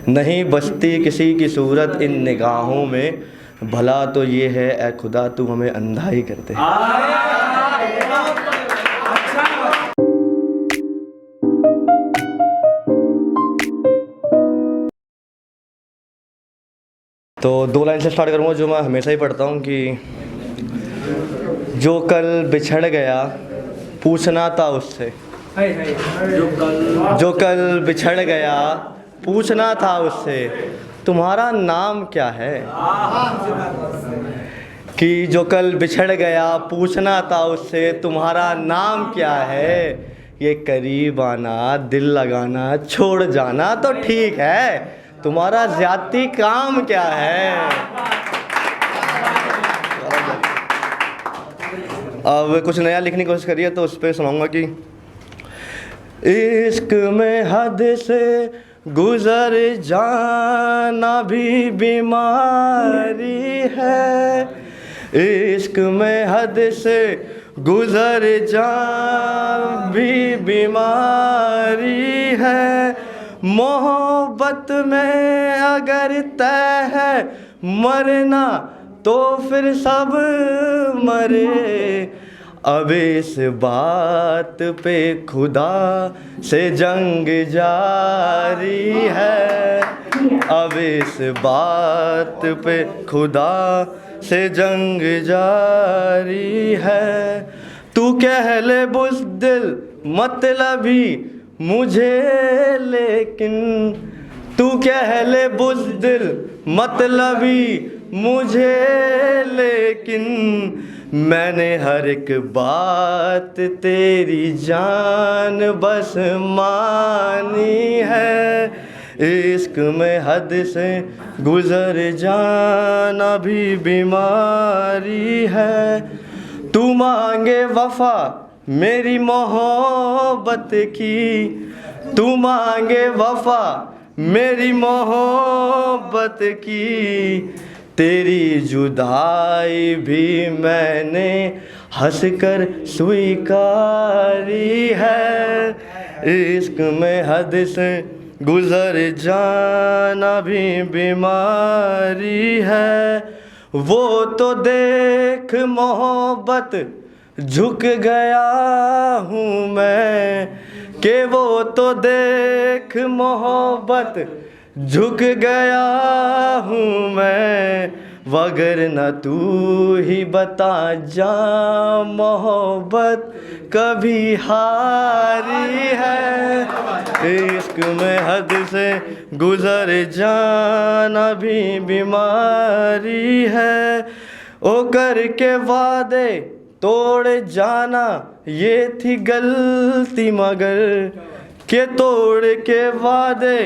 नहीं बसती किसी की सूरत इन निगाहों में, भला तो ये है ए खुदा तू हमें अंधा ही कर दे। तो 2 लाइन से स्टार्ट करूँगा जो मैं हमेशा ही पढ़ता हूँ कि जो कल बिछड़ गया पूछना था उससे, जो कल बिछड़ गया पूछना था उससे तुम्हारा नाम क्या है। कि जो कल बिछड़ गया पूछना था उससे तुम्हारा नाम क्या है। ये करीब आना दिल लगाना छोड़ जाना तो ठीक है, तुम्हारा ज़्यादती काम क्या है। अब कुछ नया लिखने की कोशिश करिए तो उस पर सुनाऊंगा कि इश्क में हद से गुजर जाना भी बीमारी है। इश्क में हद से गुजर जाना भी बीमारी है। मोहब्बत में अगर तय है मरना तो फिर सब मरे। अब इस बात पे खुदा से जंग जारी है। अब इस बात पे खुदा से जंग जारी है। तू कह ले बुज़दिल मतलबी मुझे लेकिन, तू कह ले बुज़दिल मतलबी मुझे लेकिन, मैंने हर एक बात तेरी जान बस मानी है। इश्क में हद से गुजर जाना भी बीमारी है। तू मांगे वफ़ा मेरी मोहब्बत की, तू मांगे वफ़ा मेरी मोहब्बत की, तेरी जुदाई भी मैंने हंस कर स्वीकारी है। इश्क में हद से गुजर जाना भी बीमारी है। वो तो देख मोहब्बत झुक गया हूँ मैं, कि वो तो देख मोहब्बत झुक गया हूँ मैं। वगर न तू ही बता जा मोहब्बत कभी हारी है। इश्क में हद से गुजर जाना भी बीमारी है। ओ करके वादे तोड़ जाना ये थी गलती मगर, के तोड़ के वादे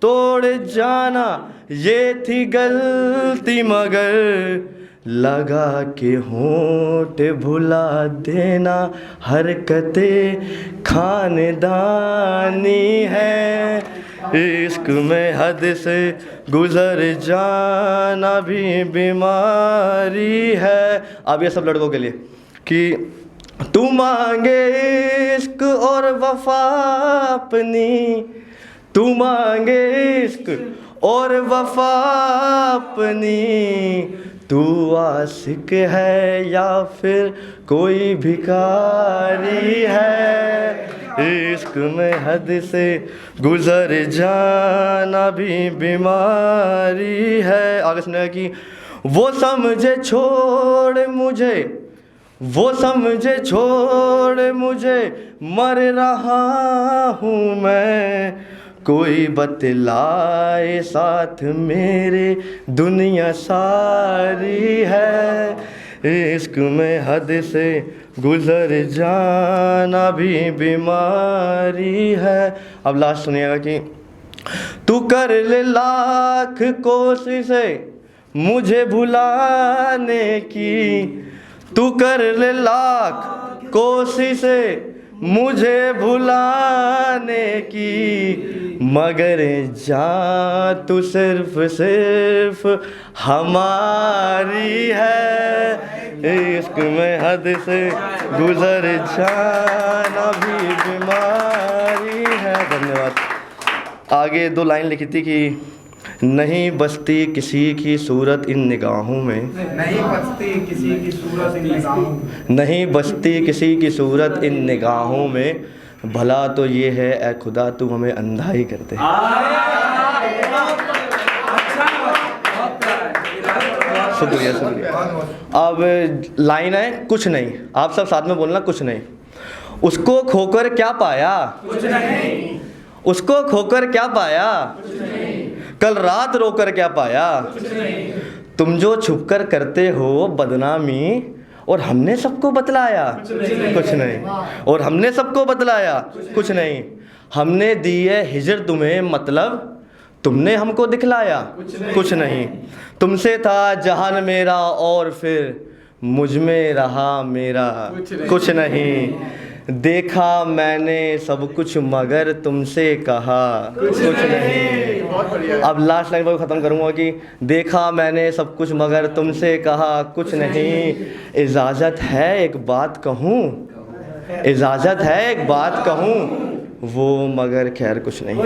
तोड़ जाना ये थी गलती मगर, लगा के होंठ भुला देना हरकतें खानदानी है। इश्क में हद से गुजर जाना भी बीमारी है। अब ये सब लड़कों के लिए कि तू मांगे इश्क और वफा अपनी, तू मांगे इश्क और वफा अपनी, तू आशिक है या फिर कोई भिखारी है। इश्क में हद से गुजर जाना भी बीमारी है। आगे सुनिए कि वो समझे छोड़ मुझे, वो समझे छोड़ मुझे मर रहा हूँ मैं, कोई बतलाए साथ मेरे दुनिया सारी है। इश्क में हद से गुजर जाना भी बीमारी है। अब लास्ट सुनिएगा कि तू कर ले लाख कोशिशें मुझे भुलाने की, तू कर ले लाख कोशिशें मुझे भुलाने की, मगर जा तू सिर्फ सिर्फ हमारी है। इश्क में हद से गुजर जाना भी बीमारी है। धन्यवाद। आगे 2 लाइन लिखी थी कि नहीं बसती किसी की सूरत इन निगाहों में, नहीं बसती किसी की सूरत इन निगाहों में, नहीं बसती किसी की सूरत इन निगाहों में, भला तो ये है ए खुदा तू हमें अंधा ही कर दे। शुक्रिया शुक्रिया। अब लाइन है कुछ नहीं, आप सब साथ में बोलना कुछ नहीं। उसको खोकर क्या पाया, कुछ नहीं, उसको खोकर क्या पाया, कुछ नहीं, कल रात रोकर क्या पाया, कुछ नहीं, तुम जो छुपकर करते हो बदनामी, और हमने सबको बतलाया कुछ नहीं, और हमने सबको बतलाया कुछ नहीं, हमने दी है हिजर तुम्हें मतलब तुमने हमको दिखलाया कुछ नहीं, तुमसे था जहान मेरा और फिर मुझ में रहा मेरा कुछ नहीं, देखा मैंने सब कुछ मगर तुमसे कहा कुछ नहीं। बहुत बढ़िया। अब लास्ट लाइन पर ख़त्म करूँगा कि देखा मैंने सब कुछ मगर तुमसे कहा कुछ नहीं, इजाज़त है एक बात कहूँ, इजाज़त है एक बात कहूँ, वो मगर खैर कुछ नहीं।